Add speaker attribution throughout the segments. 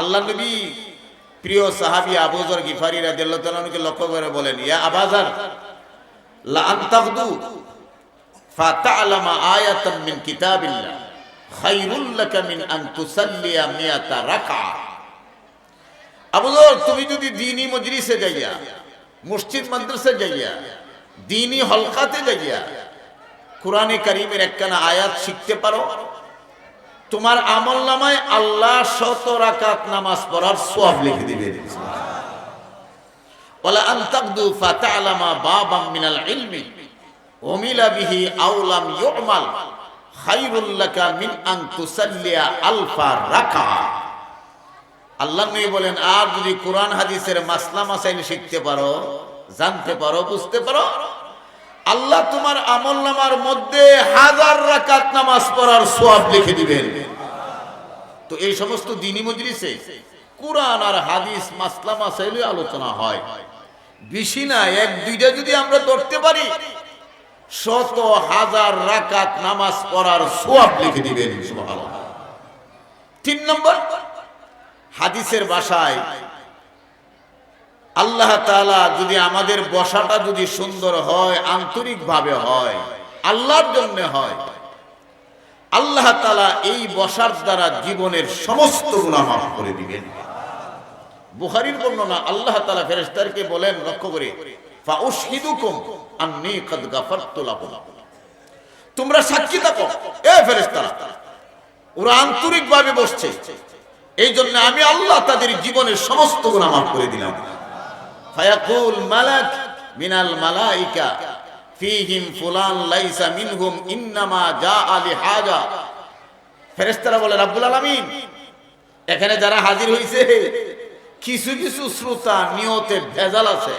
Speaker 1: আল্লাহ নবী প্রিয় সাহাবী আবু যর গিফারী রাদিয়াল্লাহু তাআলা আনহুকে লক্ষ্য করে বলেন, ইয়া আবা যর লা আন তাগদু ফাতা'লামা আয়াতাম মিন কিতাবিল্লাহ খায়রুল লাকা মিন আন তুসাল্লিয়া মিয়াতা রাকআ। আবু যর, তুমি যদি দ্বীনি মজলিসে যাইয়া, মসজিদ মাদ্রাসা যাইয়া, দ্বীনি হলকাতে যাইয়া কোরআনে কারীমের একখানা আয়াত শিখতে পারো, তোমার আমলনামায় আল্লাহ 100 রাকাত নামাজ পড়ার সওয়াব লিখে দিবেন। ওয়ালা আন তাগদু ফাতা'লামা বাবাম মিনাল ইলমি উমিলা বিহি আও লাম ইউমাল খায়রুল লাকা মিন আন তুসাল্লিয়া আলফা রাকা। আল্লাহ নবী বলেন, আর যদি কোরআন হাদিসের মাসলা মাসাইল শিখতে পারো, জানতে পারো, বুঝতে পারো, আল্লাহ তোমার আমলনামার মধ্যে 1000 রাকাত নামাজ পড়ার সওয়াব লিখে দিবেন। তো এই সমস্ত দ্বীনি মজলিসে কোরআন আর হাদিস মাসলা মাসাইলে আলোচনা হয়, বেশি না, 1-2টা যদি আমরা ধরতে পারি 100,000 রাকাত নামাজ পড়ার সওয়াব লিখে দিবেন। সুবহানাল্লাহ। 3 নম্বর, হাদিসের ভাষায় আল্লাহ তাআলা যদি আমাদের বসাটা যদি সুন্দর হয়, আন্তরিক ভাবে হয়, আল্লাহর জন্য হয়, আল্লাহ তাআলা এই বসার দ্বারা জীবনের সমস্ত গুনাহ মাফ করে দিবেন। বুখারীর বর্ণনা, আল্লাহ তাআলা ফেরেশতাদেরকে বলেন, লক্ষ্য করে, ফাউশহিদুকুম আন্নী কাদ গাফারতু লাকুম, তোমরা সাক্ষী থাকো এ ফেরেশতারা, ওরা আন্তরিক ভাবে বসছে, এই জন্য আমি আল্লাহ তাদের জীবনের সমস্ত গুনাহ মাফ করে দিলাম। ফায়াকুল মালাক মিনাল মালাইকা ফীহিম ফুলান লাইসা মিনহুম ইন্নামা জাআ লিহাজা। ফেরেশতারা বলে, রব্বুল আলামিন, এখানে যারা হাজির হইছে কিছু কিছু শ্রোতা নিয়তে ভেজাল আছে,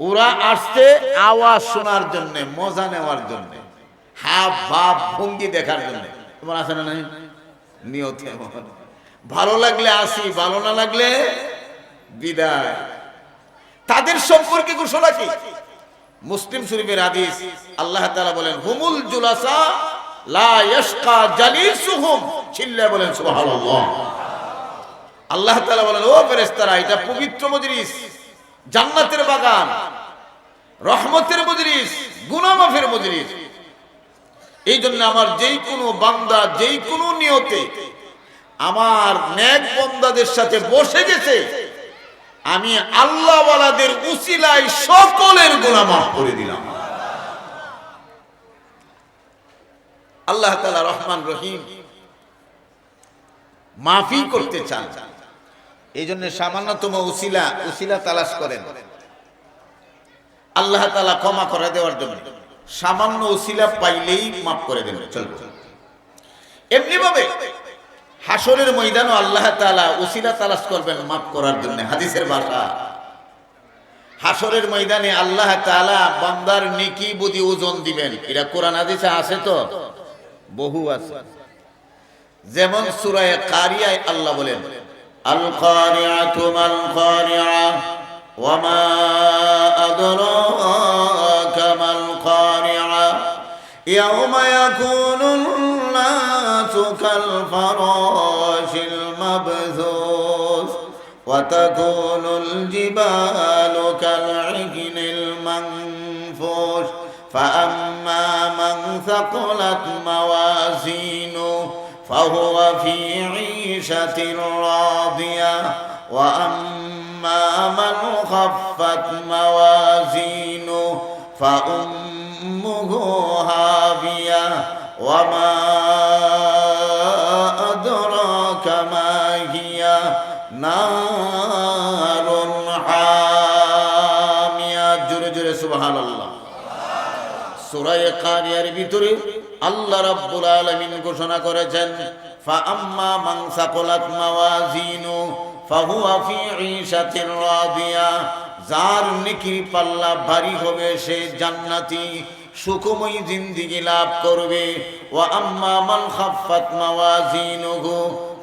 Speaker 1: ওরা আসছে আওয়াজ শোনার জন্য, মজা নেওয়ার জন্য, হাব ভাব ভঙ্গি দেখার জন্য। তোমার আছে না নাই নিয়তে? ভালো লাগলে আসি, ভালো না লাগলে বিদায়। তাদের সম্পর্কে ঘোষণা কি? মুসলিম শরীফের হাদিস, আল্লাহ তাআলা বলেন, হুমুল জুলাসা লা ইয়াশকা জালিসুহুম। চিল্লায়ে বলেন সুবহানাল্লাহ। আল্লাহ তাআলা বলেন, ও ফেরেশতারা, এটা পবিত্র মজলিস, জান্নাতের বাগান, রহমতের মজলিস, গুনাহ মাফের মজলিস। এই জন্য আমার যেই কোনো বান্দা যেই কোনো নিয়তে আমার নেক বান্দাদের সাথে বসে গেছে, আমি আল্লাহ ওয়ালাদের উসিলায় সকলের গুনাহ মাফ করে দিলাম। আল্লাহ তাআলা রহমান রহিম, মাফি করতে চান। এই জন্য সামান্যতম উসিলা তালাশ করেন আল্লাহ তাআলা ক্ষমা করে দেওয়ার জন্য। সামান্য উসিলা পাইলেই মাফ করে দেবেন, চলবে। এমনি ভাবে হাসরের ময়দানও আল্লাহ তাআলা উসিলা তালাশ করবেন মাফ করার জন্য। হাদিসের ভাষা, হাসরের ময়দানে আল্লাহ তাআলা বান্দার নেকি বুঝি ওজন দিবেন। এটা কোরআন হাদিসে আছে, তো বহু আছে। যেমন সূরা কারিয়ায় আল্লাহ বলেন, আল কারিআতু মাল কারিআ ওয়া মা আদরাকা মাল কারিআ ইয়াওমা ইয়াকুনুন নাসু কাল ফারাশিল মাবথুস ওয়া তাকুনুল জিবালু কাল ইহনিল মানফুশ فأما من ثقلت موازينه فهو في عيشة راضية وأما من خفت موازينه فأمه هاوية وما أدراك ما هي نار حامية جل جل سبحان الله সূরা কারিয়ার ভিতরে আল্লাহ রাব্বুল আলামিন ঘোষণা করেছেন, ফাআম্মা মান সাকালাত মাওয়াজিনু ফাহুয়া ফি ঈশাতির রাদিয়া, যার নেকির পাল্লা ভারী হবে সে জান্নাতি সুখময় জিন্দেগি লাভ করবে। ওয়া আম্মা মান খাফফাত মাওয়াজিনুহু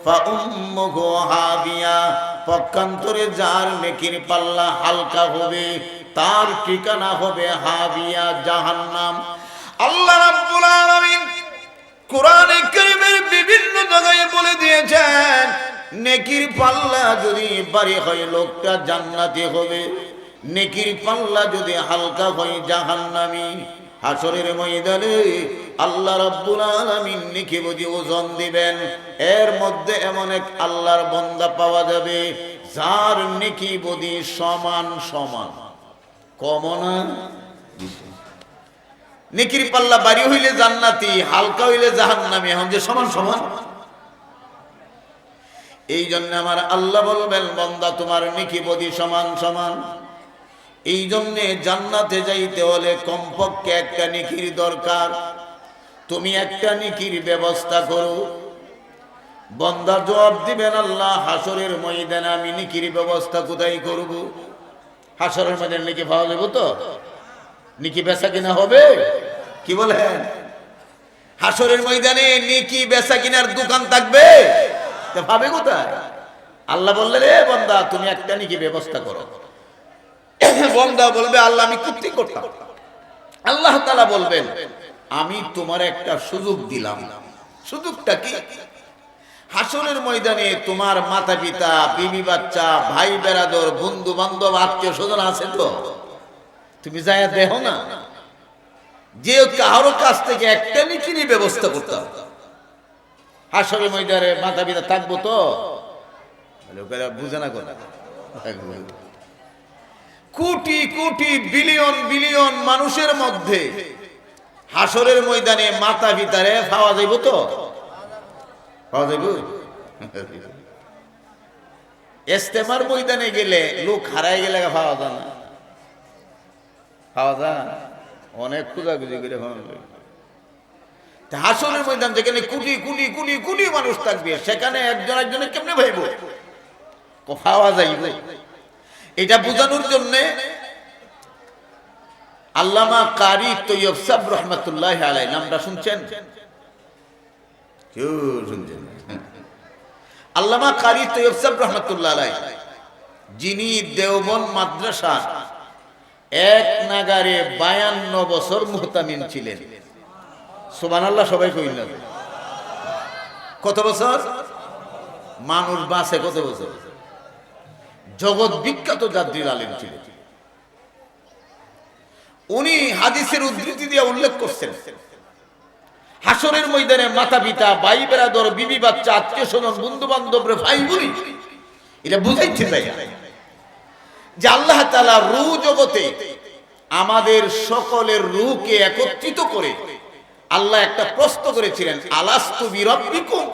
Speaker 1: ফাউম্মুহু হাবিয়া, পক্ষান্তরে যার নেকির পাল্লা হালকা হবে তার ঠিকানা হবে হাবিয়া, জাহান্নাম। আল্লাহ রাব্বুল আলামিন কোরআনে কারীমের বিভিন্ন জায়গায় বলে দিয়েছেন, নেকির পাল্লা যদি ভারী হয় লোকটা জান্নাতি হবে, নেকির পাল্লা যদি হালকা হয় জাহান্নামী। হাসরের ময়দানে আল্লাহ রাব্বুল আলামিন নেকি বুঝি ওজন দিবেন, এর মধ্যে এমন এক আল্লাহর বান্দা পাওয়া যাবে যার নেকি বুঝি সমান সমান, কম না। নেকির পাল্লা ভারী হইলে জান্নাতি, হালকা হইলে জাহান্নামী, এখন যে সমান সমান। এই জন্য আমার আল্লাহ বলবেন বান্দা তোমার নেকি বুঝি সমান সমান। এই জন্যে জান্নাতে যাইতে হলে কমপক্ষে একটা নেকির দরকার। তুমি একটা নেকির ব্যবস্থা করো। বান্দা জবাব দিবেন আল্লাহ হাসরের ময়দানে আমি নেকির ব্যবস্থা কোথায় করব? হাসরের ময়দানে নেকি পাওয়া যাবে তো? নেকি বেচা কিনা হবে? কি বলেন? হাসরের ময়দানে নেকি বেচা কিনার দোকান থাকবে? পাবে কোথায়? আল্লাহ বললেন রে বান্দা তুমি একটা নেকি ব্যবস্থা করো। বান্দা বলবে আল্লাহ আমি কি করতাম? আল্লাহ তাআলা বলবেন আমি তোমার একটা সুযোগ দিলাম। সুযোগটা কি? হাসরের ময়দানে তোমার মাতা পিতা, বিবি বাচ্চা, ভাই বেরাদর, বন্ধু বান্ধব, আত্মীয় স্বজন আছে তো? তুমি যায় দেখো না যে কারো কাছ থেকে একটা নেকির ব্যবস্থা করতাম। হাসরের ময়দানে মাতা পিতা থাকবো তো? লোকেরা বুঝে না কথা। কোটি কোটি বিলিয়ন বিলিয়ন মানুষের মধ্যে হাসরের ময়দানে মাতা পিতারে পাওয়া যাইব তো? পাওয়া যাইব? ইস্তেমার ময়দানে গেলে লোক হারাই গেলে পাওয়া যায় না, পাওয়া যায় অনেক খোঁজাখুঁজি করে পাওয়া যায়। হাসরের ময়দান যেখানে কোটি কোটি কোটি কোটি মানুষ থাকবে সেখানে একজন একজনের কেমনে ভাইব? পাওয়া যাইব। এটা বোঝানোর জন্য আল্লামা কারি তৈয়ব সাহেব রহমাতুল্লাহি আলাইহি নামটা শুনছেন? কেউ শুনছেন? আল্লামা কারি তৈয়ব সাহেব রহমাতুল্লাহি আলাইহি যিনি দেওবন্দ মাদ্রাসা এক নাগারে 52 বছর মুহতামিম ছিলেন। সুবহানাল্লাহ, সবাই কইল না? কত বছর? মানুষ বাঁচে কত বছর? জগৎ বিখ্যাত জাদ্রির আলেম ছিলেন। উনি হাদিসের উদ্ধৃতি দিয়ে উল্লেখ করছেন হাসরের ময়দানে মাতা পিতা, ভাই বেরাদর, বিবি বাচ্চা, আত্মীয় স্বজন, বন্ধু বান্ধব, ভাই বোন, এটা বুঝাইতে চাই যে আল্লাহ তাআলা রূহ জগতে আমাদের সকলের রূহকে একত্রিত করে আল্লাহ একটা প্রশ্ন করেছিলেন, আলাস্তু বিরাব্বিকুম,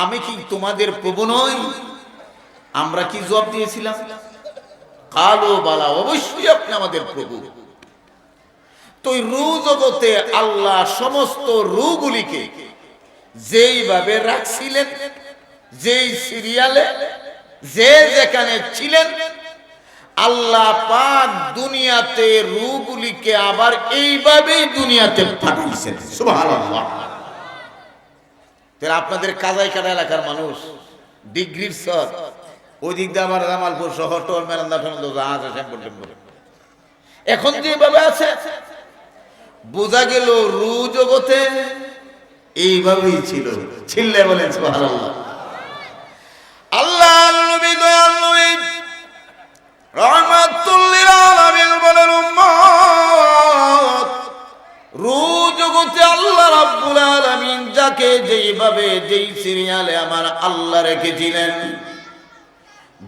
Speaker 1: আমি কি তোমাদের প্রভু নই? আমরা কি জবাব দিয়েছিলাম? কালো বালা, অবশ্যই আপনি আমাদের প্রভু। তো রূহ জগতে আল্লাহ সমস্ত রূহগুলিকে যেইভাবে রাখছিলেন, যেই সিরিয়ালে যে যেখানে ছিলেন, আল্লাহ পাক দুনিয়াতে রূহগুলিকে আবার এইভাবেই দুনিয়াতে পাঠিয়েছেন। সুবহানাল্লাহ। তাহলে আপনাদের কাজাইকাটা এলাকার মানুষ ডিগ্রির স্যার, ওই দিক দিয়ে আবার জামালপুর শহর টোল মেরান্দা ঠেন্দা জাহাজ এখন যেভাবে আছে বোঝা গেল রূহ জগতে এইভাবেই ছিল। ছিল্লে বলেন সুবহানাল্লাহ। আল্লাহ নবী দয়াল নবী রাহমাতুল লিল আলামিন বলেন উম্মত, রূহ জগতে আল্লাহ রাব্বুল আলামিন যাকে যেইভাবে যেই সিরিয়ালে আমার আল্লাহ রেখেছিলেন,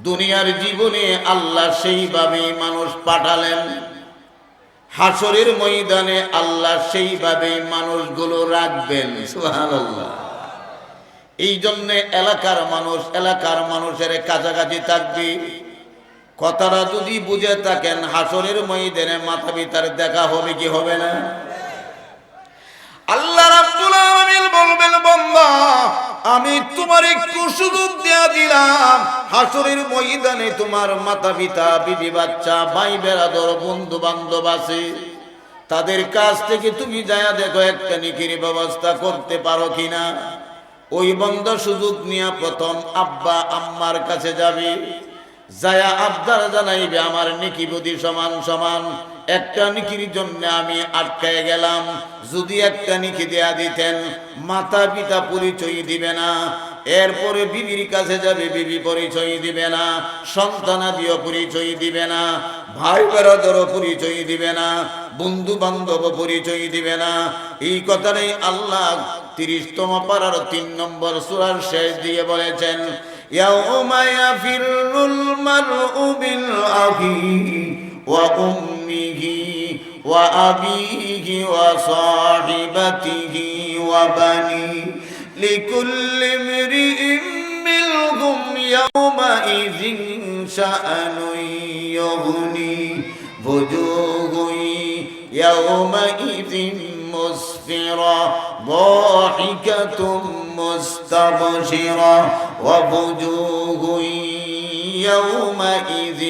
Speaker 1: দুনিয়ার জীবনে আল্লাহ সেইভাবে মানুষ পাঠালেন। হাসরের ময়দানে আল্লাহ সেইভাবে মানুষগুলো রাখবেন। সুবহানাল্লাহ। এই জন্য এলাকার মানুষের কাছাকাছি থাকবে। কথাটা যদি বুঝে থাকেন হাসরের ময়দানে মাতা পিতার দেখা হবে কি হবে না? আল্লাহ রাব্বুল আলামিন বলবেন বান্দা আমি তোমার একটু সুযোগ দেয়া দিলাম, হাসরের ময়দানে তোমার মাতা পিতা, বিবি বাচ্চা, ভাই বেরাদর, বন্ধু বান্ধব আছে, তাদের কাছ থেকে তুমি যায়া দেখো একটা নেকির ব্যবস্থা করতে পারো কিনা। ওই বান্দা সুযোগ নিয়ে প্রথম আব্বা আম্মার কাছে যাবে, যায়া আবদার জানাইবে আমার নেকি বুদ্ধি সমান সমান, একটা নেকির জন্য আমি আটকায় গেলাম, যদি একটা নেকি দেয়া দিতেন। মাতা পিতা পরিচয় দিবে না, এরপরে বিবির কাছে যাবে, বিবি পরিচয় দিবে না, সন্তানাদিও পরিচয় দিবে না, ভাই বেরাদরও পরিচয় দিবে না, বন্ধু বান্ধব পরিচয় দিবে না। এই কথাটাই আল্লাহ 30তম পারার 3 নম্বর সূরার শেষ দিয়ে বলেছেন, ইয়াউমা ইয়াফিরুল মারউ মিন আখিহি ওয়া উম্মিহি ওয়া আবিহি ওয়া সাহিবাতিহি ওয়া বানিহি লিকুল্লি ইমরিইম মিনহুম ইয়াউমাইযিন শাআনুন ইউগনি wujuhun yawmaidhin musfira ضاحكة مستبشرة ووجوه يومئذ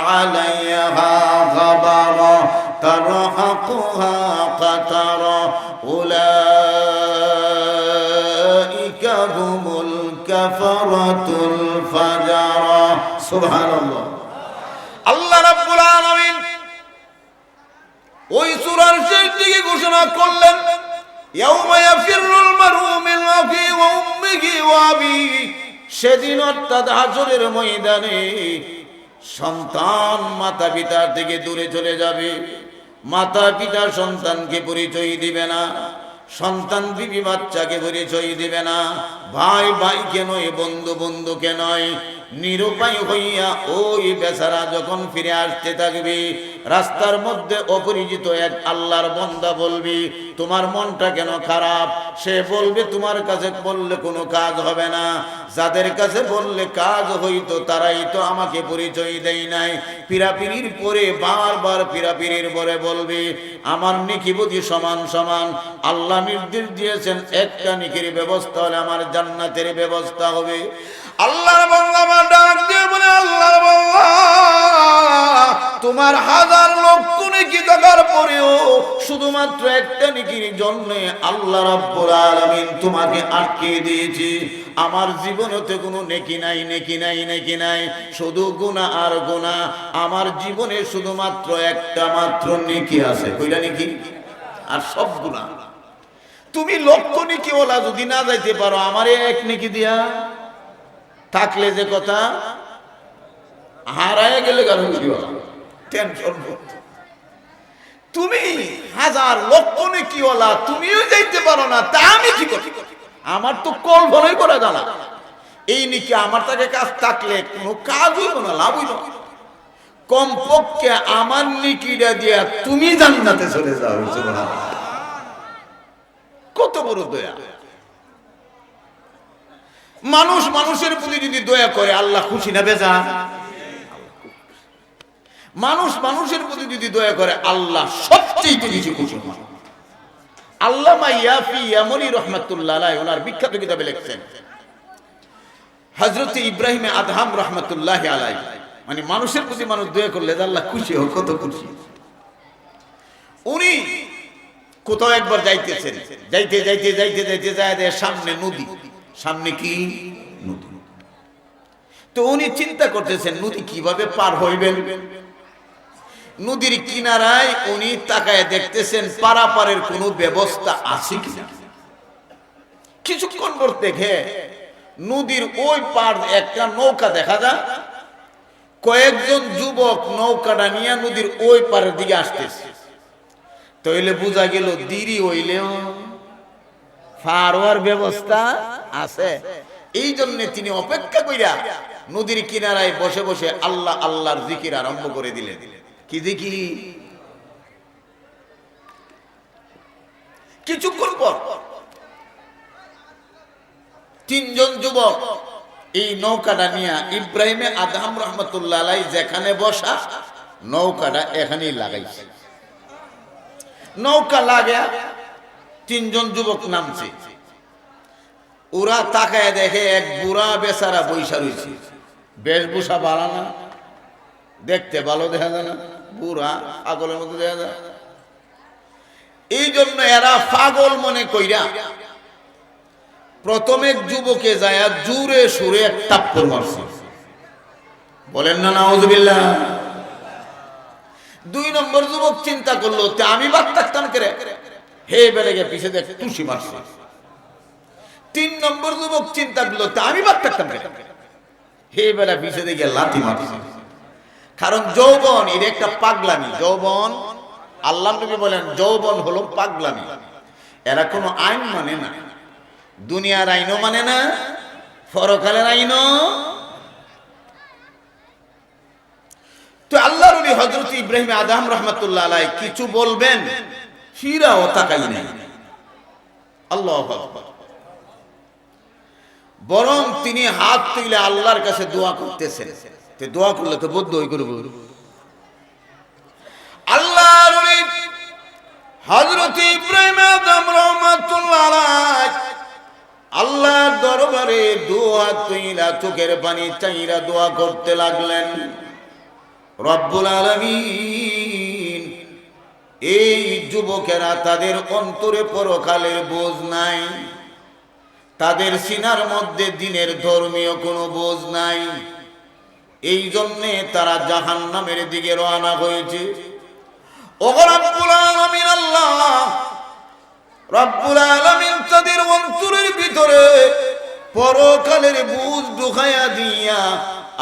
Speaker 1: عليها غبرة ترهقها قترة أولئك هم الكفرة الفجرة سبحان الله আল্লাহ রাব্বুল আলামিন ওই সূরার শেষ দিকে ঘোষণা করলেন, ইয়াউমা ইয়াফিরুল মারউ মিন আখিহি ওয়া উম্মিহি ওয়া আবিহি, সেদিন অর্থাৎ হাসরের ময়দানে সন্তান মাতা পিতার থেকে দূরে চলে যাবে। মাতা পিতা সন্তানকে পরিচয় দিবে না, সন্তান বিবি বাচ্চাকে পরিচয় দিবে না, ভাই ভাইকে নয়, বন্ধু বন্ধুকে নয়। নিরুপায় হইয়া ওই বেচারা যখন ফিরে আসতে থাকবে, রাস্তার মধ্যে অপরিচিত এক আল্লাহর বান্দা বলবি, তোমার মনটা কেন খারাপ? সে বলবে, তোমার কাছে বললে কোনো কাজ হবে না, যাদের কাছে বললে কাজ হইতো তারাই তো আমাকে পরিচয় দেয় নাই। পিরাপিরির পরে বারবার পিরাপিরির পরে বলবে, আমার নেকিবদি সমান সমান। আল্লাহ নির্দেশ দিয়েছেন, একটা নেকির ব্যবস্থা হলে আমার জান্নাতের ব্যবস্থা হবে। আল্লাহর বান্দা ডাক দিয়ে বলে, আল্লাহর বান্দা, তোমার হাজার লক্ষ নেকি থাকার পরেও শুধুমাত্র একটা নেকির জন্য আল্লাহ রাব্বুল আলামিন তোমাকে আটকে দিয়েছে। আমার জীবনেতে কোনো নেকি নাই, নেকি নাই, নেকি নাই, শুধু গুনাহ আর গুনাহ। আমার জীবনে শুধুমাত্র একটা মাত্র নেকি আছে, কইলা নেকি? আর সব গুনাহ। তুমি লক্ষ নেকি ওলা যদি না যাইতে পারো, আমারে এক নেকি দিয়া থাকলে যে কথা, হারায় গেলে কারণ কি টেনশন। তুমি হাজার লক্ষ নেকি ওলা, তুমিও যাইতে পারো না, তা আমি কি করি? আমার তো কল্পনাই করা জানা। এই নেকি আমার তাকে কাজ থাকলে কোনো কাজ হইব না, লাভ হইব। কমপক্ষে আমার নেকিটা দিয়া তুমি জান্নাতে চলে যাও। কত বড় দয়া! মানুষ মানুষের প্রতি যদি দয়া করে, আল্লাহ খুশি না বেজান? মানুষ মানুষের প্রতি যদি দয়া করে, আল্লাহ সবচেয়ে বেশি খুশি হয়। আল্লামা ইয়াফি ইয়ামনি রাহমাতুল্লাহ আলাইহি ওনার বিখ্যাত কিতাবে লিখছেন, হযরত ইব্রাহিম আদহাম রাহমাতুল্লাহ আলাইহি, মানে মানুষের প্রতি মানুষ দয়া করলে আল্লাহ খুশি হয়, কত খুশি। উনি কোথাও একবার যাইতেছেন, যাইতে যাইতে যাইতে যাইতে যায় সামনে নদী, সামনে কি নদী। তো উনি চিন্তা করতেছেন নদী কিভাবে পার হইবেন। নদীর কিনারায় উনি তাকায় দেখতেছেন পারাপারের কোনো ব্যবস্থা আছে কিনা। কিছুক্ষণ পর দেখে নদীর ওই পার একটা নৌকা দেখা যায়। কয়েকজন যুবক নৌকাটা নিয়ে নদীর ওই পারের দিকে আসতেছে। তাইলে বোঝা গেল দেরি হইলেও পার হওয়ার ব্যবস্থা আছে। এই জন্য তিনি অপেক্ষা কইরা নদীর কিনারায় বসে বসে আল্লাহ আল্লাহর জিকির আরম্ভ করে দিলেন। কি জিকির? কিছুক্ষণ পর তিনজন যুবক এই নৌকাটা নিয়ে ইব্রাহিম আদহাম রহমতুল্লাহ আলাইহি যেখানে বসা, নৌকাটা এখানেই লাগাইছে। নৌকা লাগা তিনজন যুবক নামছে। ওরা তাকায় দেখে এক বুড়া বেচারা বৈশা রয়েছে। বেশভূষা ভালো না, দেখতে ভালো দেখা যায় না, বুড়া পাগলের মতো দেখা যায়। এই জন্য এরা পাগল মনে কইরা প্রথমে যুবকে যায় জুরে সুরে এক থাপ্পড় মারছে। বলেন না নাউজুবিল্লাহ। দুই নম্বর যুবক চিন্তা করলো, আমি বাদ থাকতাম করে, হে বেড়ে গিয়ে পিছে দেখ তুষি মারছে। তিন নম্বর যুবক চিন্তা করলো, তা আমি বাদ থাকতাম কেন? হে বেলা পিছনে গিয়ে লাথি মারছে। কারণ যৌবন এর একটা পাগলামি। যৌবন, আল্লাহ নবী বলেন যৌবন হলো পাগলামি। এরা কোনো আইন মানে না, দুনিয়ার আইনও মানে না, পরকালের আইনও। তো আল্লাহর নবী হযরত ইব্রাহিম আদম রাহমাতুল্লাহ আলাইহি কিছু বলবেন, ফিরাও তাকাই নাই। আল্লাহু আকবার। বরং তিনি হাত তুলে আল্লাহর কাছে দোয়া করতেছেন। তো দোয়া করলে তো বদ্ধ হয়ে করব। আল্লাহর নবী হযরত ইব্রাহিম আদম রাহমাতুল্লাহ আলাইহি আল্লাহর দরবারে দোয়া তুইলা চোখের পানি চাইরা দোয়া করতে লাগলেন। রব্বুল আলামিন, এই যুবকেরা তাদের অন্তরে পরকালের বোঝ নাই, তাদের সিনার মধ্যে দিনের ধর্মীয় কোনো বোঝ নাই, এই জন্যে তারা জাহান্নামের দিকে রওনা হয়েছে। ও রব্বুল আলামিন, আল্লাহ রব্বুল আলামিন তাদের অন্তরের ভিতরে পরকালের বুঝ ঢুকাইয়া দিয়া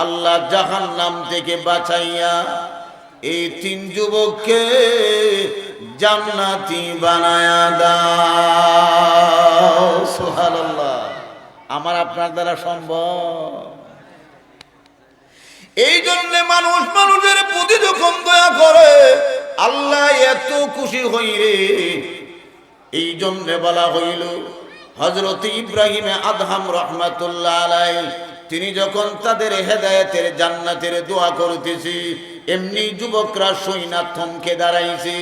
Speaker 1: আল্লাহ জাহান্নাম থেকে বাঁচাইয়া এই তিন যুবককে জান্নাতি বানায়া দাও। সুবহানাল্লাহ। আমার আপনার দ্বারা সম্ভব? এই জন্য মানুষ মানুষের প্রতি যখন দয়া করে আল্লাহ এত খুশি হইরে। এই জন্য বলা হইল হযরত ইব্রাহিম আদহাম রাহমাতুল্লাহ আলাইহি তিনি যখন তাদের হেদায়েতের জান্নাতের দোয়া করতেছি, এমনি যুবকরা সইনা থমকে দাঁড়াইছে।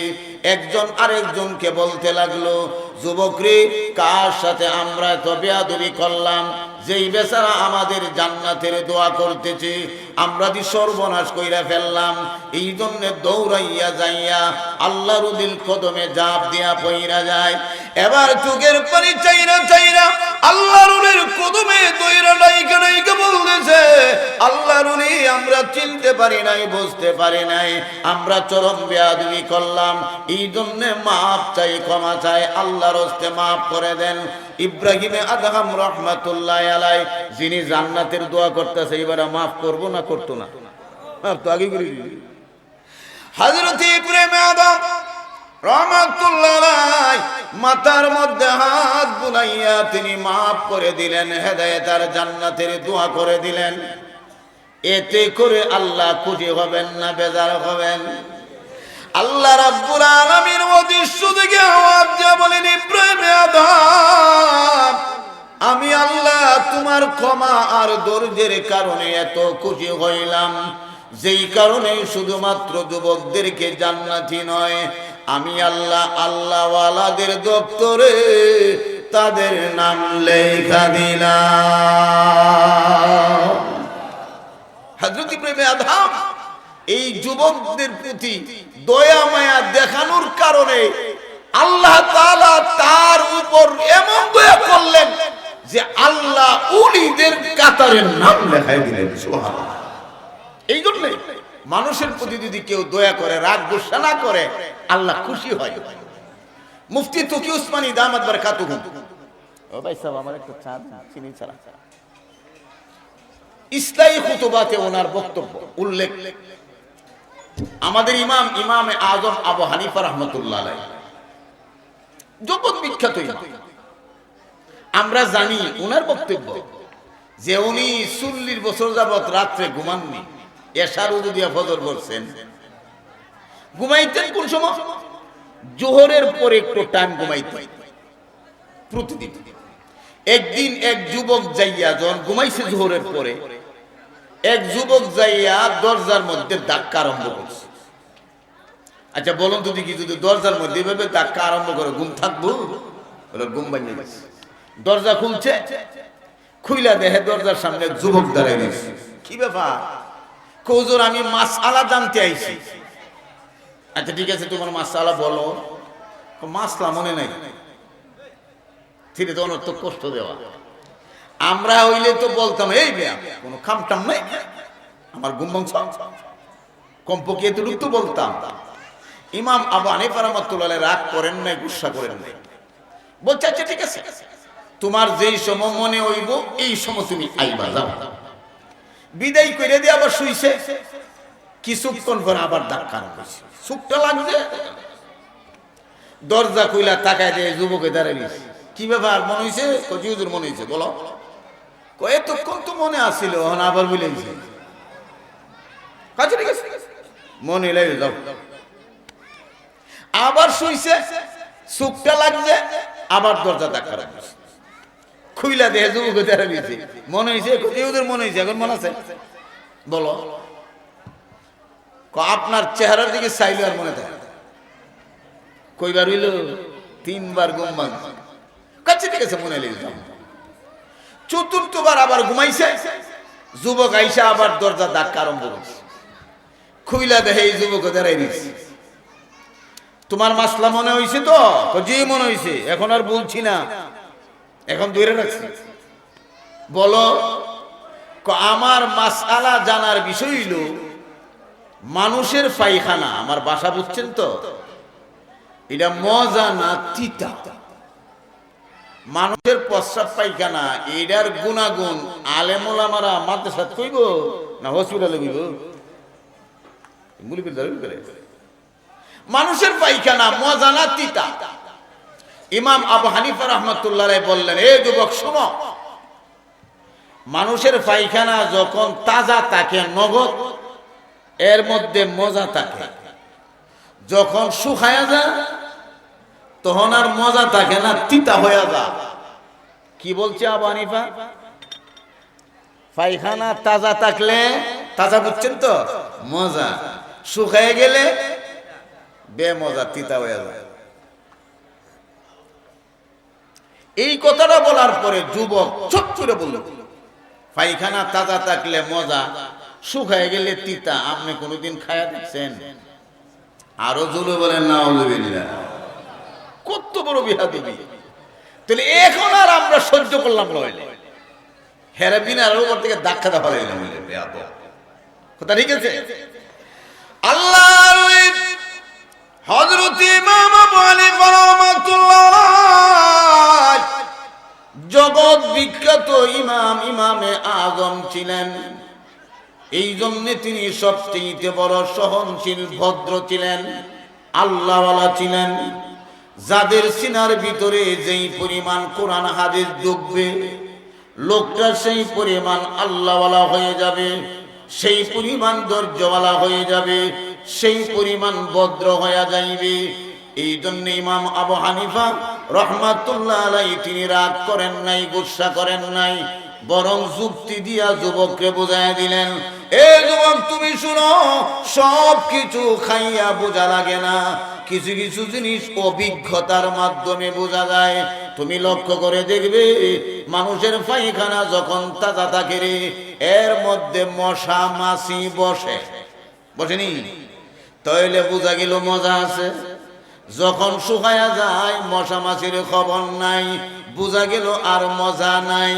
Speaker 1: একজন আরেকজনকে বলতে লাগলো, যুবকরে কার সাথে আমরা এত বেয়াদবি করলাম, যেই বেচারা আমাদের জান্নাতের দোয়া করতেছে আমরা দি সর্বনাশ কইরা ফেললাম। এই জন্য দৌড়াইয়া যাইয়া আল্লাহর দিল কদমে জাপ দিয়া পইরা যায়। এবার চোখের পানি চাইরা চাইরা আল্লাহর কদমে দৌড়া লাইকা লাইকা বলতেছে, আল্লাহর আমরা চিনতে পারি নাই, বুঝতে পারি নাই, আমরা চরম বেয়াদবি করলাম, এই জন্য মাফ চাই, ক্ষমা চাই, আল্লাহর হস্তে মাফ করে দেন। ইব্রাহিম আদহাম রাহমাতুল্লাহ আলাইহি যিনি জান্নাতের দোয়া করতেছে, এবারে মাফ করব না করতো না? মাফ তো আগে করে দিল। হযরত ইব্রাহিম আদম রাহমাতুল্লাহ আলাইহি মাথার মধ্যে হাত বুলাইয়া তিনি মাফ করে দিলেন, হেদায়েত আর জান্নাতের দোয়া করে দিলেন। এতে করে আল্লাহ খুশি হবেন না বেজার হবেন? আল্লাহ রাব্বুল আলামিন অদৃশ্য থেকে আওয়াজ দিয়ে বলেন, ইব্রাহিম আদম, আমি আল্লাহ তোমার ক্ষমা আর ধৈর্যের কারণে এত খুশি হইলাম, যেই কারণে শুধুমাত্র যুবকদেরকে জান্নাতি নয়, আমি আল্লাহ আল্লাহওয়ালাদের দপ্তরে তাদের নাম লেখা দিলাম। হযরত ইব্রাহিম আদম এই যুবকদের প্রতি দয়া মায়া দেখানোর কারণে আল্লাহ তাআলা তার উপর এমন দয়া করলেন যে আল্লাহ উলিদের কাতারের নাম লেখাই দিলেন। সুবহানাল্লাহ। এই জন্য মানুষের প্রতি যদি কেউ দয়া করে, রাগ গুসা না করে, আল্লাহ খুশি হয়। মুফতি তকি উসমানী দামাত বারাকাতুহু, ও ভাই সাহেব আমার একটা চা চিনি ছাড়া, ইসলাহি খুতবাতে ওনার বক্তব্য উল্লেখ, আমাদের ইমামে আজম আবু হানিফা রাহমাতুল্লাহ আলাইহি জগৎ বিখ্যাত ইমাম, আমরা জানি ওনার বক্তব্য যে উনি 40 বছর যাবত রাত্রে ঘুমাননি, এশার ওযু দিয়া ফজর পড়ছেন। ঘুমাইতেন কোন সময়? জোহরের পরে একটু টাইম ঘুমাইতেন প্রতিদিন। একদিন এক যুবক যাইয়া, যখন ঘুমাইছে জোহরের পরে, এক যুবক যাইয়া দরজার মধ্যে ধাক্কা আরম্ভ করছে। আচ্ছা বলুন তো দেখি, যদি দরজার মধ্যে এভাবে ধাক্কা আরম্ভ করে ঘুম থাকবো? ঘুম ভাঙিয়ে গেছে। দরজা খুলছে, খুইলা দেখে দরজার সামনে যুবক দাঁড়ায় গেছে। কি ব্যাপার? হুজুর আমি মাসআলা জানতে আইছি। আচ্ছা ঠিক আছে, তোমার মাসআলা বলো। মাসলা মনে নাই, ঠিক আছে, অনর্থ কষ্ট দেওয়া। আমরা হইলে তো বলতাম, এই বেয়া কোনো খামটাম নাই, আমার ঘুম ভাঙছে, কমপক্ষে এতটুকু তো বলতাম। ইমাম আবু হানিফা রাহমাতুল্লাহ আলাইহি রাগ করেন নাই, গুসা করেন নাই, বলছে আচ্ছা ঠিক আছে, তোমার যেই সময় মনে হইব এই সময় তুমি আইবা, যাও। বিদায় করে দিয়ে আবার শুইছে, কিছুক্ষণ পর আবার ধাক্কা লাগছে, চোখটা লাগছে, দরজা কইলা তাকায় দিয়ে যুবকে দাঁড়াইছে। কি ব্যাপার, মনে হয়েছে? জি হুজুর মনে হয়েছে। বলো। এতক্ষণ তো মনে আসছিল, আবার বলে ঠিক আছে, মনে লাগে, যাও। আবার শুইছে, চোখটা লাগছে, আবার দরজা ধাক্কা লাগছে, খুইলা দিয়ে যুবকে দাঁড়াইছে। মনে হয়েছে? জি হুজুর মনে হয়েছে। এখন মনে আছে? বলো। আপনার চেহারার দিকে চাইলে আর মনে থাকে? কইবার হইল? 3 বার ঘুম ভাঙছে। কাছে ঠিক আছে, মনে লেগে যাও। চতুর্থবার আবার ঘুমাইছে, যুবক আইসা আবার দরজা ধাক্কা আরম্ভ করছে, খুইলা দেখে এই যুবক দাঁড়াই দিচ্ছে। তোমার মাসলা মনে হয়েছে তো? জি মনে হয়েছে। এখন আর বলছি না, এখন ধরে রাখছি। বলো। আমার মাসআলা জানার বিষয় হইল মানুষের পায়খানা, আমার বাসা বুঝছেন তো, এটা মজা না তিতা? মানুষের প্রস্রাব পায়খানা, এটার গুণাগুণ আলেম ওলামারা মাদ্রাসাত কইব না হসপিটালে কইব? মানুষের পায়খানা মজা না তিতা? ইমাম আবু হানিফা রাহমাতুল্লাহ আলাইহি বললেন, এ যুবক শোনো, মানুষের পায়খানা যখন তাজা থাকে নগদ, এর মধ্যে মজা থাকে। যখন শুকায়া যায় তখন আর মজা থাকে না, তিতা হয়ে যায়। কি বলছে আবু হানিফা? পায়খানা তাজা থাকলে, তাজা বুঝছেন তো, মজা, শুকায় গেলে বেমজা, তিতা হয়ে যায়। এই কথাটা বলার পরে যুবক চট করে বলল, পায়খানা তাজা থাকলে মজা, শুকায় গেলে তিতা। আপনি কোনোদিন খায়া দেখছেন? আরো জোরে বলেন নাউজুবিল্লাহ। কত বড় বিহাদবি! তাহলে এখন আর আমরা সহ্য করলাম নইলে হেরাবিনার উপর থেকে ধাক্কা দেওয়া হইলাম, কথা ঠিক আছে? আল্লাহর হযরত ইমাম আবু হানিফা রাহমাতুল্লাহ জগৎ বিখ্যাত ইমাম, ইমামে আযম ছিলেন। এই জন্য তিনি সবচেয়ে বড় সহনশীল, ভদ্র ছিলেন, আল্লাহওয়ালা ছিলেন। যাদের সিনার ভিতরে যেই পরিমাণ কোরআন হাদিস ঢুকবে, লোকটা সেই পরিমাণ আল্লাহওয়ালা হয়ে যাবে, সেই পরিমাণ ধৈর্যওয়ালা হয়ে যাবে, সেই পরিমাণ ভদ্র হয়ে যাইবে। এই জন্য ইমাম আবু হানিফা রাহমাতুল্লাহ আলাইহি তিনি রাগ করেন নাই, গুসা করেন নাই, বরং যুক্তি দিয়া যুবককে বুঝাইয়া দিলেন, এ যুবক তুমি শুনো, সব কিছু খাইয়া বোঝা লাগে না, কিছু কিছু জিনিস অভিজ্ঞতার মাধ্যমে বোঝা যায়। তুমি লক্ষ্য করে দেখবে, মানুষের পায়খানা যখন তাজা থাকে রে, এর মধ্যে মশা মাছি বসে, বসেনি? তাইলে বোঝা গেল মজা আছে। যখন শুকায়া যায়, মশা মাছির খবর নাই, বোঝা গেল আর মজা নাই।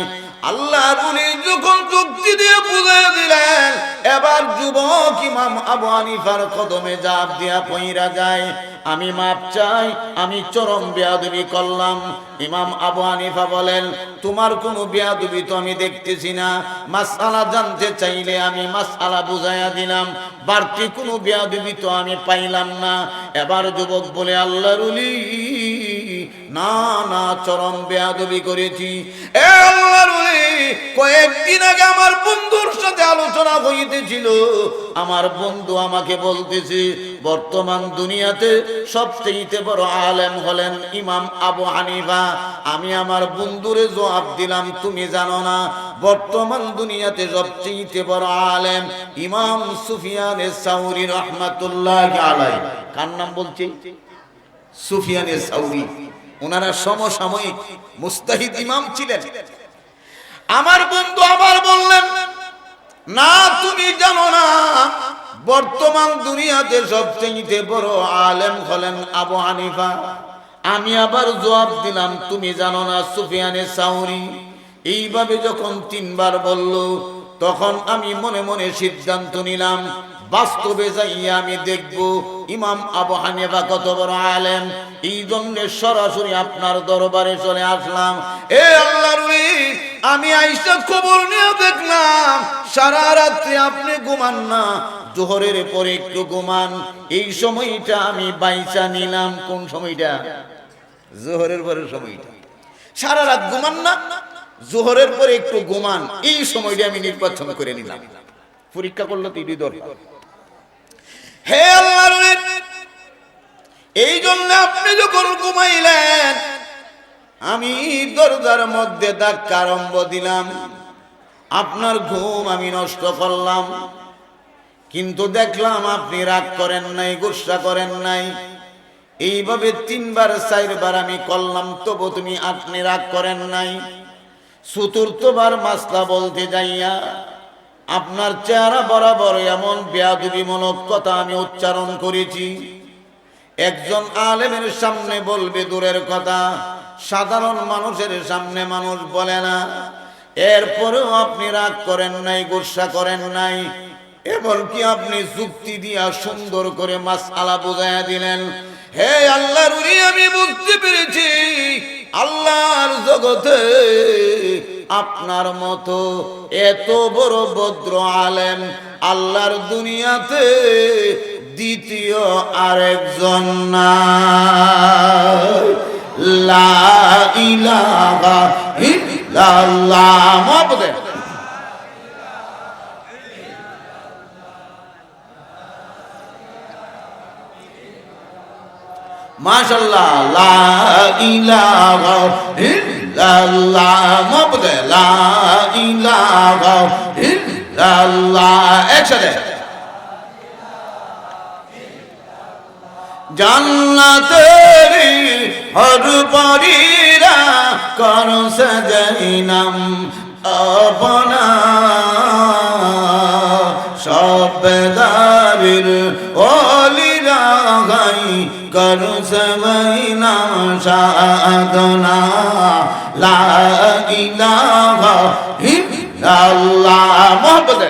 Speaker 1: আল্লাহ বলে যখন যুক্তি দিয়ে বুঝাই দিলেন, এবার যুবক ইমাম আবু হানিফার কদমে জাপ দিয়া পইরা যায়, আমি মাপ চাই, আমি চরম বেয়াদবি করলাম। ইমাম আবু হানিফা বলেন, তোমার কোনো বেয়াদবি তো আমি দেখতেছি না, মাসআলা জানতে চাইলে আমি মাসআলা বুঝাইয়া দিলাম, বাড়তি কোনো বেয়াদবি তো আমি পাইলাম না। এবার যুবক বলে, আল্লাহর ওলি, না না, চরম বেয়াদবি করেছি। এ আল্লাহর ওলি, কয়েকদিন আগে আমার বন্ধুর সাথে আলোচনা হইতেছিল, আমার বন্ধু আমাকে বলতেছে বর্তমান দুনিয়াতে সবচেয়ে বড় আলেম হলেন ইমাম আবু হানিফা। আমি আমার বন্ধুরে জবাব দিলাম, তুমি জানো না বর্তমান দুনিয়াতে সবচেয়ে বড় আলেম ইমাম সুফিয়ানে সাউরি রাহমাতুল্লাহি আলাইহি। কার নাম বলছি? সুফিয়ানে সাউরি। ওনারা সমসাময়িক মুস্তাহিদ ইমাম ছিলেন। আমার বন্ধু আবার বললেন, না তুমি জানো না বর্তমান দুনিয়াতে সবচেয়ে বড় আলেম হলেন আবু হানিফা। আমি আবার জবাব দিলাম, তুমি জানো না সুফিয়ানে সাউরি। এইভাবে যখন 3 বার বলল, তখন আমি মনে মনে সিদ্ধান্ত নিলাম, বাস্তবে যাইয়া আমি দেখব ইমাম আবু হানিফা কত বড় আলেম। এই জন্য সরাসরি আপনার দরবারে চলে আসলাম। এ আল্লাহর ওলি, আমি আইসা খবর নিয়ে দেখলাম সারা রাত্রি আপনি ঘুমান না, জোহরের পরে একটু ঘুমান। এই সময়টা আমি বাইচা নিলাম। কোন সময়টা? জোহরের পরের সময়টা। সারা রাত ঘুমান না, জোহরের পরে একটু ঘুমান, এই সময়টা আমি নির্বাচন করে নিলাম। পরীক্ষা করলো তো এটি দরকার। হে আল্লাহর ওলি, এই জন্য আপনি যখন ঘুমাইলেন আমি দরজার মধ্যে ধাক্কা আরম্ভ দিলাম, আপনার ঘুম আমি নষ্ট করলাম। কিন্তু দেখলাম আপনি রাগ করেন নাই, গুসা করেন নাই। এইভাবে 3 বার 4 বার আমি করলাম, তবু আপনি রাগ করেন নাই। চতুর্থবার মাসলা বলতে যাইয়া আপনার চেহারা বরাবর এমন বেয়াদবিমূলক কথা আমি উচ্চারণ করেছি, একজন আলেমের সামনে বলবে দূরের কথা, সাধারণ মানুষের সামনে মানুষ বলে না। এরপরেও আপনি রাগ করেন নাই, গুসা করেন নাই, এমনকি আপনি যুক্তি দিয়া সুন্দর করে মাসআলা বুঝাইয়া দিলেন। হে আল্লাহর ওলি, আমি বুঝতে পেরেছি আল্লাহর জগতে আপনার মতো এত বড় ভদ্র আলেম আল্লাহর দুনিয়াতে দ্বিতীয় আরেকজন নাই। লা ইলাহা ইল্লাল্লাহ। মুহাম্মদ মাশাআল্লাহ। লা ইলাহা ইল্লাল্লাহ। মুহাম্মদ লা ইলাহা ইল্লাল্লাহ। একসাথে। জান্নাতেরি হর পরীরা কর সাজাইনাম আপনা, সবেদারির ওলিরা গাই কর সাজাইনাম সাধনা। লা ইলাহা ইল্লাল্লাহ। মুহাম্মদ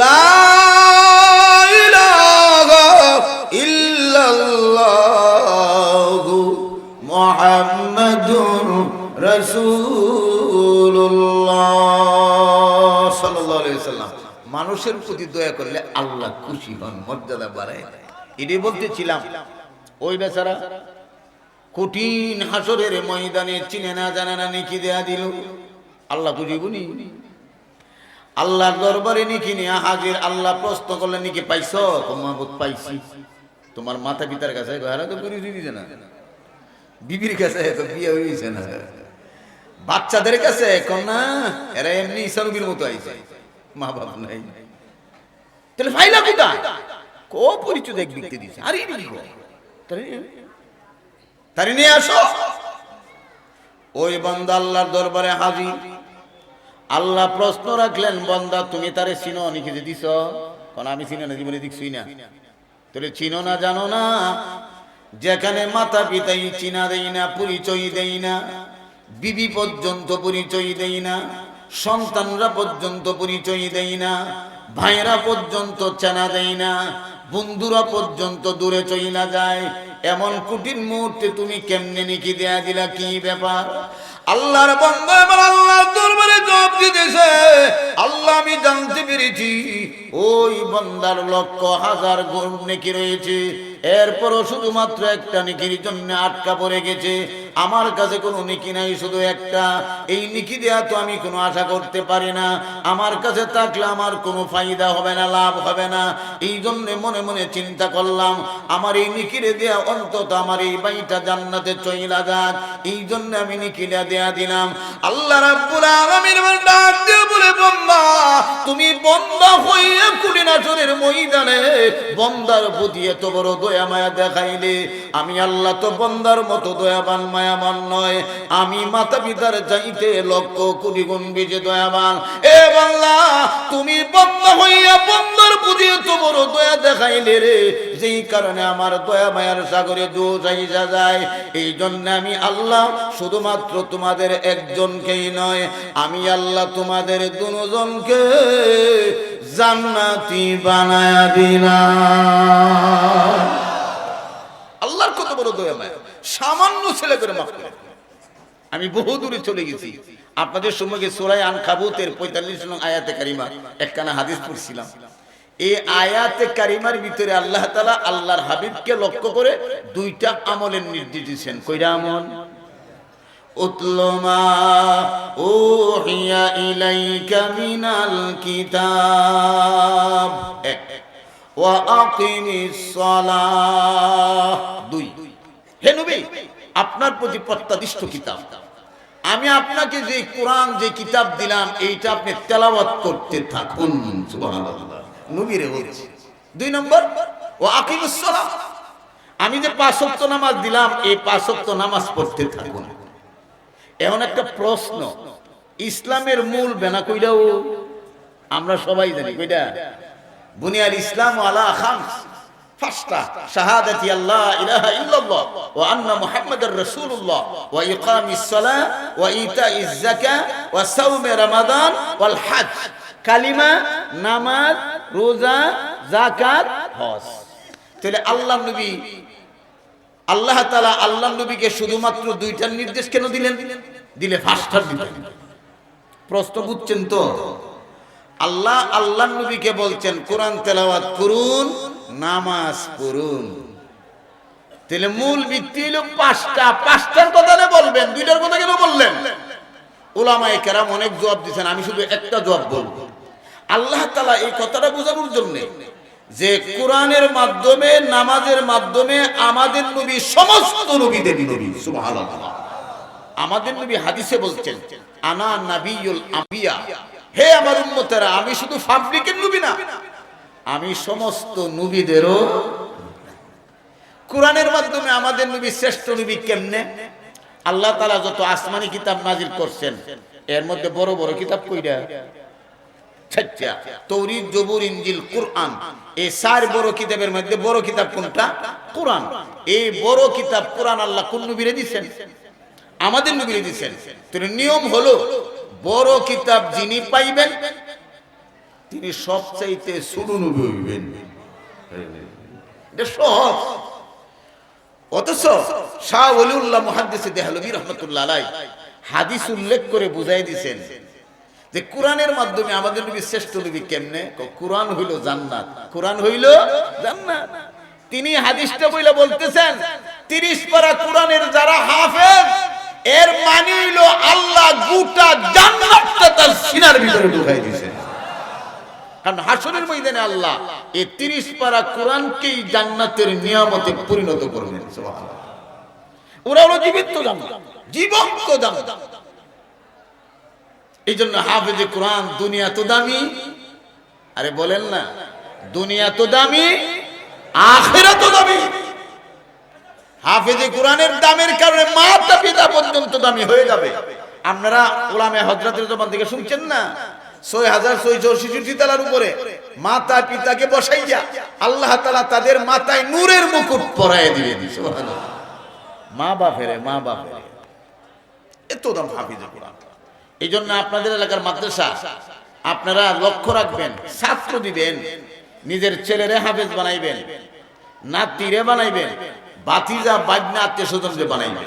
Speaker 1: লা ইলাহা ইল্লাল্লাহ মুহাম্মাদুর রাসূলুল্লাহ সাল্লাল্লাহু আলাইহি ওয়াসাল্লাম। মানুষের প্রতি দয়া করলে আল্লাহ খুশি হন, মর্যাদা বাড়ায়। এটাই বলতেছিলাম, ওই বেচারা কঠিন হাসরের ময়দানে চিনে না জানে না নেকি দেয়া দিল, আল্লাহ খুশি বুনি। আল্লাহর দরবারে নিকি নিয়ে হাজির। আল্লাহ প্রশ্ন করলেন, নিকি পাইছো? মাহবুব পাইছি। তোমার মাতা পিতার কাছে হারা তো পরিচয় দিছে না, বিবির কাছে তো বিয়ে হয়েছে না, বাচ্চাদের কাছে এখন না, এরা এমনি ইসানবীর মতো আইছে, মা বাপ নাই। তাহলে ফাইলা কোথায়? কো পরিচয় দেখ দেখতে দিছে। আরে তারি নিয়ে আসো। ওই বান্দা আল্লাহর দরবারে হাজির। আল্লাহ প্রশ্ন রাখলেন, বান্দা তুমি তারে চিনো নাকি? যে দিছ, কারণ আমি চিনি না, জীবনে দেখছই না। তাহলে চিনো না, জানো না? যেখানে মাতা পিতাই চিনা দেই না, পরিচয় দেই না, বিবি পর্যন্ত পরিচয় দেই না, সন্তানরা পর্যন্ত পরিচয় দেই না, ভাইরা পর্যন্ত চেনা দেই না, বন্ধুরা পর্যন্ত দূরে চইলা যায়, এমন কঠিন মুহূর্তে তুমি কেমনে নাকি দেয়া দিলা? কি ব্যাপার? আল্লাহর বান্দা এবার আল্লাহর দরবারে জবাব দিতেছে, আল্লাহ আমি জানতে পেরেছি ওই বান্দার লক্ষ হাজার গুণ নেকি রয়েছে, এরপরও শুধুমাত্র একটা নেকির জন্য আটকা পড়ে গেছে। আমার কাছে কোনো নেকি নাই, শুধু একটা। এই নেকি দেয়া তো আমি কোনো আশা করতে পারি না, আমার কাছে থাকলে আমার কোনো ফায়দা হবে না, লাভ হবে না। এই জন্য মনে মনে চিন্তা করলাম, আমার এই নেকিরে দেয়া অন্তত আমার এই বাড়িটা জান্নাতে চইলা যাক, এই জন্য আমি নেকিটা দেয়া দিলাম। আল্লাহ রাব্বুল আলামিন ডাক দিয়ে বলে, বান্দা তুমি বান্দা হইয়া কঠিন হাসরের ময়দানে বান্দার প্রতি এত বড় দয়া মায়া দেখাইলে, আমি আল্লাহ তো বান্দার মতো দয়াবান মায়া দয়াবান নয়, আমি মাতা পিতার চাইতে লক্ষ কোটি গুণ বেশি দয়াবান। এ বান্দা, তুমি বন্ধ হইয়া বন্ধর প্রতি এত বড় দয়া দেখাইলে রে, যেই কারণে আমার দয়া মায়ার সাগরে ডুবে যায়। এই জন্য আমি আল্লাহ শুধুমাত্র তোমাদের একজনকেই নয়, আমি আল্লাহ তোমাদের দুজনকে জান্নাতি বানায়া দিলাম। আল্লাহর কত বড় দয়া মায়া, সামান্য ছেলে করে মাফ করে। আমি বহু দূরে চলে গেছি, আপনাদের সম্মুখে সূরা আনকাবুতের 45 নং আয়াতে কারিমা একখানা হাদিস পড়ছিলাম। এই আয়াতে কারিমার ভিতরে আল্লাহ তাআলা আল্লাহর হাবিবকে লক্ষ্য করে দুইটা আমলের নির্দেশ দিয়েছেন। কয়টা আমল? উতলু মা উহিয়া ইলাইকা মিনাল কিতাব, এক, ওয়া আকিমিস সালাহ, দুই। হে নবী, আপনার প্রতি প্রত্যাদিষ্ট কিতাব, আমি আপনাকে যে কোরআন যে কিতাব দিলাম এইটা আপনি তেলাওয়াত করতে থাকুন। সুবহানাল্লাহ, নবীরে বলছি। দুই নম্বর, ওয়া আকিমিস সালাহ, আমি যে 5 ওয়াক্ত নামাজ দিলাম এই 5 ওয়াক্ত নামাজ পড়তে থাকুন। এখন একটা প্রশ্ন, ইসলামের মূল বেনা কইরাও আমরা সবাই জানি, কইটা? বুনিয়াল ইসলাম আলা খামস, পাঁচটা, শাহাদাতি আল্লাহ ইলাহা ইল্লাল্লাহ ওয়া আন্না মুহাম্মাদার রাসূলুল্লাহ ওয়া ইকামিস সালাহ ওয়া ইতাইজ যাকাত ওয়া সাওমে রমাদান ওয়াল হজ। কালিমা, নামাজ, রোজা, যাকাত, হজ। তাহলে আল্লাহ নবী, আল্লাহ তাআলা আল্লাহ নবীকে শুধুমাত্র দুইটার নির্দেশ কেন দিলেন? দিলে পাঁচটার দিলেন। প্রশ্ন বুঝছেন তো? আল্লাহ আল্লাহ নবীকে বলছেন কোরআন তেলাওয়াত করুন, নামাজ পড়ুন। তাহলে মূল ভিত্তি হলো পাঁচটা। পাঁচটার কথা না বলবেন, দুইটার কথা কেন বললেন? উলামায়ে কেরাম অনেক জবাব দিয়েছেন, আমি শুধু একটা জবাব বলবো। আল্লাহ তাআলা এই কথাটা বোঝানোর জন্য যে কোরআনের মাধ্যমে, নামাজের মাধ্যমে আমাদের নবী সমস্ত নবীদের নবী। সুবহানাল্লাহ, আমাদের নবী হাদিসে বলছেন, আনা নাবিয়ুল আম্বিয়া, হে আমার উম্মতেরা, আমি শুধু পাবলিকের নবী না, আমি সমস্ত নবীদেরও। কোরআনের মাধ্যমে আমাদের নবী শ্রেষ্ঠ নবী কেমনে? আল্লাহ তাআলা যত আসমানি কিতাব নাজিল করছেন এর মধ্যে বড় বড় কিতাব কয়টা? চারটা, তৌরাত, জবুর, ইনজিল, কুরআন। এই চার বড় কিতাবের মধ্যে বড় কিতাব কোনটা? কুরআন। এই বড় কিতাব কুরআন আল্লাহ কোন নবীরে দিবেন? আমাদের নবীরে দিবেন। তো নিয়ম হলো বড় কিতাব যিনি পাইবেন তিনি সবচাইতে ছোট নবী হইবেন। এটা সহজ। অথচ শাহ ওলিউল্লাহ মুহাদ্দিস দেহলভী রাহমাতুল্লাহ আলাইহি হাদিস উল্লেখ করে বুঝাই দিয়েছেন যে কোরআনের মাধ্যমে আমাদের নবী শ্রেষ্ঠ নবী কেমনে? কোরআন হইল জান্নাত, কোরআন হইল জান্নাত। তিনি হাদিসটা বইলা বলতেছেন 30 পারা কোরআনের যারা হাফেজ এর মানে হইল আল্লাহ গোটা জান্নাতটা তার সিনার ভিতরে ঢুকাই দিয়েছেন। কারণ হাসরের ময়দানে আল্লাহ এই 30 পারা কোরআনকেই জান্নাতের নিয়ামতে পরিণত করবেন। সুবহানাল্লাহ, ওরা হলো জীবিত জান্নাত, জীবন্ত জান্নাত। এই জন্য হাফেজে কোরআন দুনিয়া তো দামি, আরে বলেন না, দুনিয়া তো দামি, আখিরাত তো দামি। হাফেজে কোরআনের দামের কারণে মাতা পিতা পর্যন্ত দামি হয়ে যাবে। আপনারা উলামায়ে হযরতের জবান থেকে শুনছেন না, 6666 তালার উপরে মাতা পিতাকে বসাইয়া আল্লাহ তাআলা তাদের মাথায় নূরের মুকুট পরায় দিবেন। সুবহানাল্লাহ, মা বাপেরে, মা বাপেরে এত দাম হাফেজে কোরআন। এই জন্য আপনাদের এলাকার মাদ্রাসা আপনারা লক্ষ্য রাখবেন, ছাত্র দিবেন, নিজের ছেলেরে হাফেজ বানাইবেন, নাতিরে বানাইবেন, বাতিজা বাজনা আত্মীয় স্বজনকে বানাইবেন।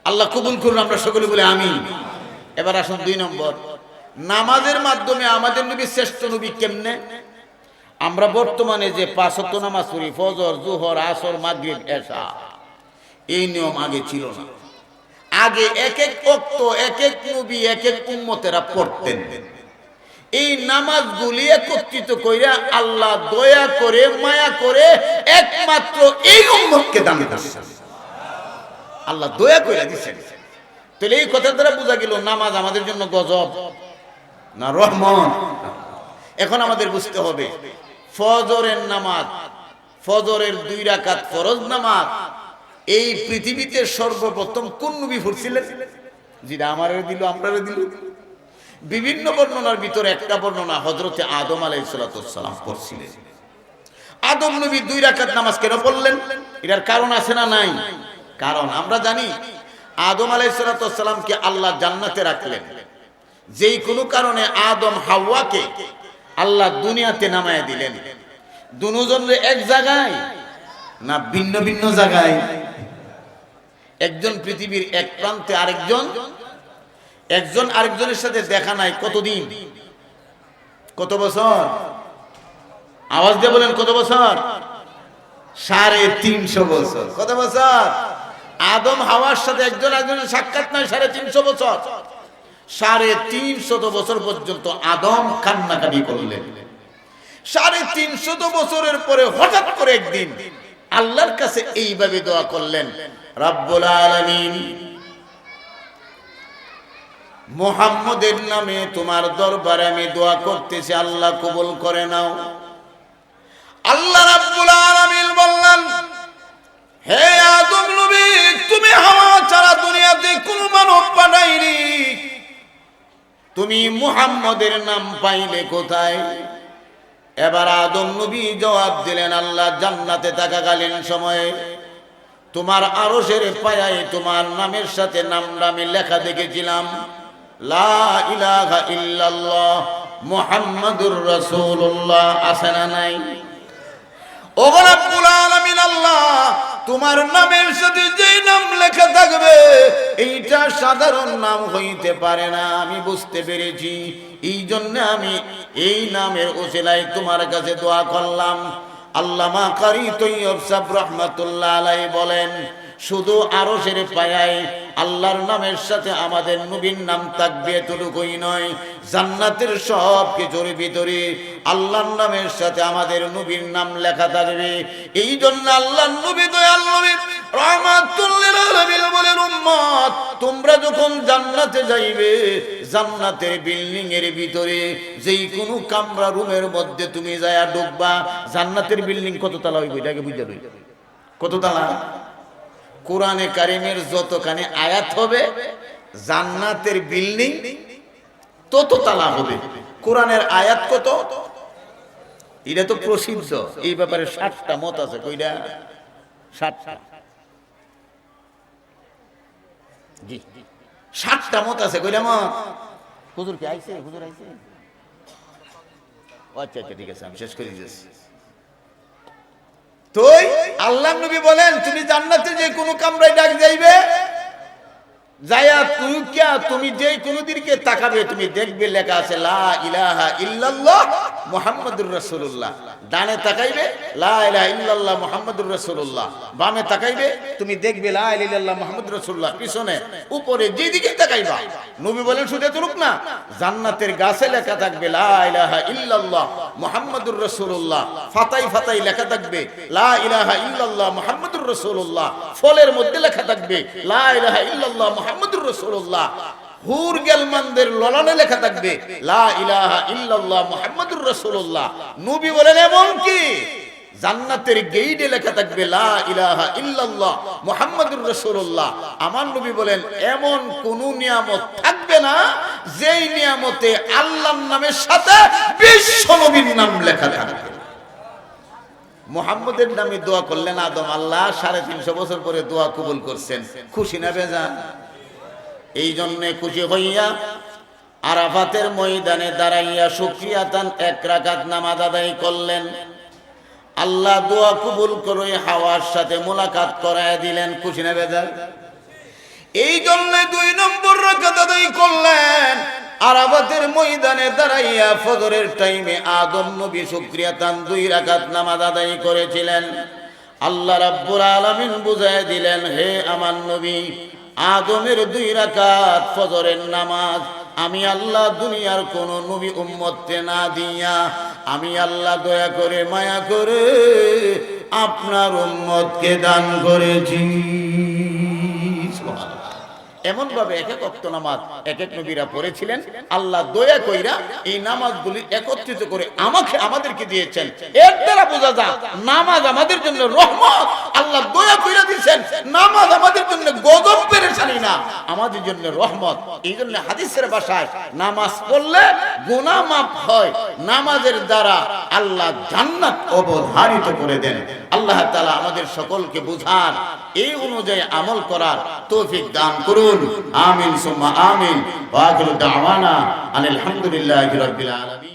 Speaker 1: আল্লাহ কবুল করুন, আমরা সকলে বলে আমিন। এবার আসুন 2 নম্বর, নামাজের মাধ্যমে আমাদের নবী শ্রেষ্ঠ নবী কেমনে? আমরা বর্তমানে যে 5 ওয়াক্ত নামাজ পড়ি, ফজর, জোহর, আসর, মাগরিব, এশা, এই নিয়ম আগে ছিল না। আগে এক এক ওয়াক্ত এক এক নবী এক এক উম্মতেরা পড়তেন। এই নামাজগুলি একত্রিত কইরা আল্লাহ দয়া করে মায়া করে একমাত্র এই উম্মতকে দান করেছেন। আল্লাহ দয়া কইরা দিয়েছেন। তাহলে এই কথা দ্বারা বোঝা গেল নামাজ আমাদের জন্য গজব না রহমত। এখন আমাদের বুঝতে হবে ফজরের নামাজ, ফজরের 2 রাকাত ফরজ নামাজ, এই পৃথিবীতে সর্বপ্রথম কোন নবী ফুটছিলেন? যেটা আমারও দিল, আমরাও দিল। বিভিন্ন বর্ণনার ভিতরে একটা বর্ণনা হযরতে আদম আলাইহিস সালাম পড়ছিলেন। আদম নবী 2 রাকাত নামাজ কেন পড়লেন? এটার কারণ আছে না নাই? কারণ আমরা জানি আদম আলাইহিস সালামকে আল্লাহ জান্নাতে রাখলেন। যেই কোনো কারণে আদম হাওয়াকে আল্লাহ দুনিয়াতে নামায় দিলেন। দুজনে এক জায়গায় না ভিন্ন ভিন্ন জায়গায়? একজন পৃথিবীর এক প্রান্তে, একজন আরেকজনের সাথে দেখা নাই কতদিন? কত বছর? আওয়াজ দিয়ে বলেন কত বছর? 350 বছর। কত বছর? আদম হাওয়ার সাথে একজন আরেকজনের সাক্ষাৎ নাই 350 বছর। 350 বছর পর্যন্ত আদম কান্নাকাটি করলেন। 350 বছরের পরে হঠাৎ করে একদিন আল্লাহর কাছে এইভাবে দোয়া করলেন, রব্বুল আলামিন, মুহাম্মদের নামে তোমার দরবারে আমি দোয়া করতেছি, আল্লাহ কবুল করে নাও। আল্লাহ রাব্বুল আলামিন বললেন, হে আদম নবী, তুমি হাওয়া ছাড়া দুনিয়াতে কোনো মানব পাঠাইনি, তুমি মুহাম্মদের নাম পাইলে কোথায়? এবার আদম নবী জবাব দিলেন, আল্লাহ জান্নাতে থাকাকালীন সময়ে তোমার আরশের পায়ায় তোমার নামের সাথে নামটা আমি লেখা দেখেছিলাম, লা ইলাহা ইল্লাল্লাহ মুহাম্মাদুর রাসূলুল্লাহ। আছে না নাই? ও রব্বুল আলামিন, আল্লাহ তোমার নামের সাথে যে নাম লেখা থাকবে এইটা সাধারণ নাম হইতে পারে না, আমি বুঝতে পেরেছি। এই জন্য আমি এই নামের ওসিলায় তোমার কাছে দোয়া করলাম। আল্লামা কারি তৈয়ব সাহেব রহমাতুল্লাহ আলাইহি বলেন, শুধু আরশের পায়ায় আল্লাহর নামের সাথে আমাদের নবীর নাম থাকবে এতটুকুই নয়, জান্নাতের সব কিছুর ভিতরে আল্লাহর নামের সাথে আমাদের নবীর নাম লেখা থাকবে। এই জন্য আল্লাহর নবী দয়াল নবী রাহমাতুল লিল আলামিন বলেন, উম্মত তোমরা যখন জান্নাতে যাইবে, জান্নাতের বিল্ডিং এর ভিতরে যেই কোনো কামরা রুমের মধ্যে তুমি যায়া ঢুকবা, জান্নাতের বিল্ডিং কত তলা হইবে এটাকে বুঝা লই। কত তলা? কোরআনে কারিমের যতখানি আয়াত হবে জান্নাতের বিল্ডিং তত তালা হবে। কোরআনের আয়াত কত? এটা তো প্রসিদ্ধ, এই ব্যাপারে 7টা মত আছে। কইটা? 7টা। জি, 7টা মত আছে। কইটা মত? হুজুর কি আইছে? হুজুর আইছে? আচ্ছা আচ্ছা, ঠিক আছে, আমি শেষ করে দিয়েছি। তো আল্লাহ নবী বলেন, তুমি জান্নাতে যে কোনো কামরায় ডাক যাইবে, যায়া তুমি যে কোনো দিকে তাকাবে, তুমি দেখবে লেখা আছে লা ইলাহা ইল্লাল্লাহ মুহাম্মাদুর রাসূলুল্লাহ। ডানে তাকাইবে লা ইলাহা ইল্লাল্লাহ মুহাম্মাদুর রাসূলুল্লাহ, বামে তাকাইবে তুমি দেখবে লা ইলাহা ইল্লাল্লাহ মুহাম্মাদুর রাসূলুল্লাহ, পিছনে উপরে যেদিকে তাকাইবা। নবী বলেন শুধু এতটুক না, জান্নাতের গাছে লেখা থাকবে লা ইলাহা ইল্লাল্লাহ মুহাম্মাদুর রাসূলুল্লাহ, ফাতাই ফাতাই লেখা থাকবে লা ইলাহা ইল্লাল্লাহ মুহাম্মাদুর রাসূলুল্লাহ, ফলের মধ্যে লেখা থাকবে লা ইলাহা ইল্লাল্লাহ মুহাম্মাদুর রাসূলুল্লাহ, হুর গেলমানদের ললানে লেখা থাকবে লা ইলাহা ইল্লাল্লাহ মুহাম্মাদুর রাসূলুল্লাহ। নবী বলেন এমন কি জান্নাতের গেইটে লেখা থাকবে লা ইলাহা ইল্লাল্লাহ মুহাম্মাদুর রাসূলুল্লাহ। আমার নবী বলেন এমন কোন নিয়ামত থাকবে না যেই নিয়ামতে আল্লাহর নামের সাথে বিশ্ব নবীর নাম লেখা থাকবে। মুহাম্মদের নামে দোয়া করলেন আদম, আল্লাহ 350 বছর পরে দোয়া কবুল করছেন। খুশি না বেজান? এই জন্য খুশি হইয়া আরাফাতের ময়দানে দাঁড়াইয়া শুকরিয়াতান 1 রাকাত নামাজ আদায় করলেন। আল্লাহ দোয়া কবুল করে হাওয়ার সাথে মোলাকাত করায় দিলেন। খুশি না বেজান? এই জন্য 2 নম্বর রাকাত আদায় করলেন। আরাফাতের ময়দানে দাঁড়াইয়া ফজরের টাইমে আদম নবী শুকরিয়াতান 2 রাকাত নামাজ আদায় করেছিলেন। আল্লাহ রাব্বুল আলামিন বুঝায় দিলেন, হে আমার নবী, আদমের 2 রাকাত ফজরের নামাজ আমি আল্লাহ দুনিয়ার কোন নবী উম্মতকে না দিয়া আমি আল্লাহ দয়া করে মায়া করে আপনার উম্মতকে দান করেছি। এমন ভাবে এক এক ওয়াক্ত নামাজ এক এক নবীরা পড়েছিলেন। আল্লাহ দয়া কইরা এই নামাজগুলি একত্রিত করে আমাদেরকে দিয়েছেন। এর দ্বারা বোঝা যায় নামাজ আমাদের জন্য রহমত। আল্লাহ দয়া কইরা দিয়েছেন, নামাজ আমাদের জন্য গজব পেরেশানি না, আমাদের জন্য রহমত। এই জন্য হাদিসের ভাষায় নামাজ পড়লে গুনাহ মাফ হয়, নামাজের দ্বারা আল্লাহ জান্নাত অবধারিত করে দেন। আল্লাহ তাআলা আমাদের সকলকে বুঝার, এই অনুযায়ী আমল করার তৌফিক দান করুন। আমিন সুম্মা আমিন। ওয়া আখিরু দাওয়ানা আলহামদুলিল্লাহি রাব্বিল আলামিন।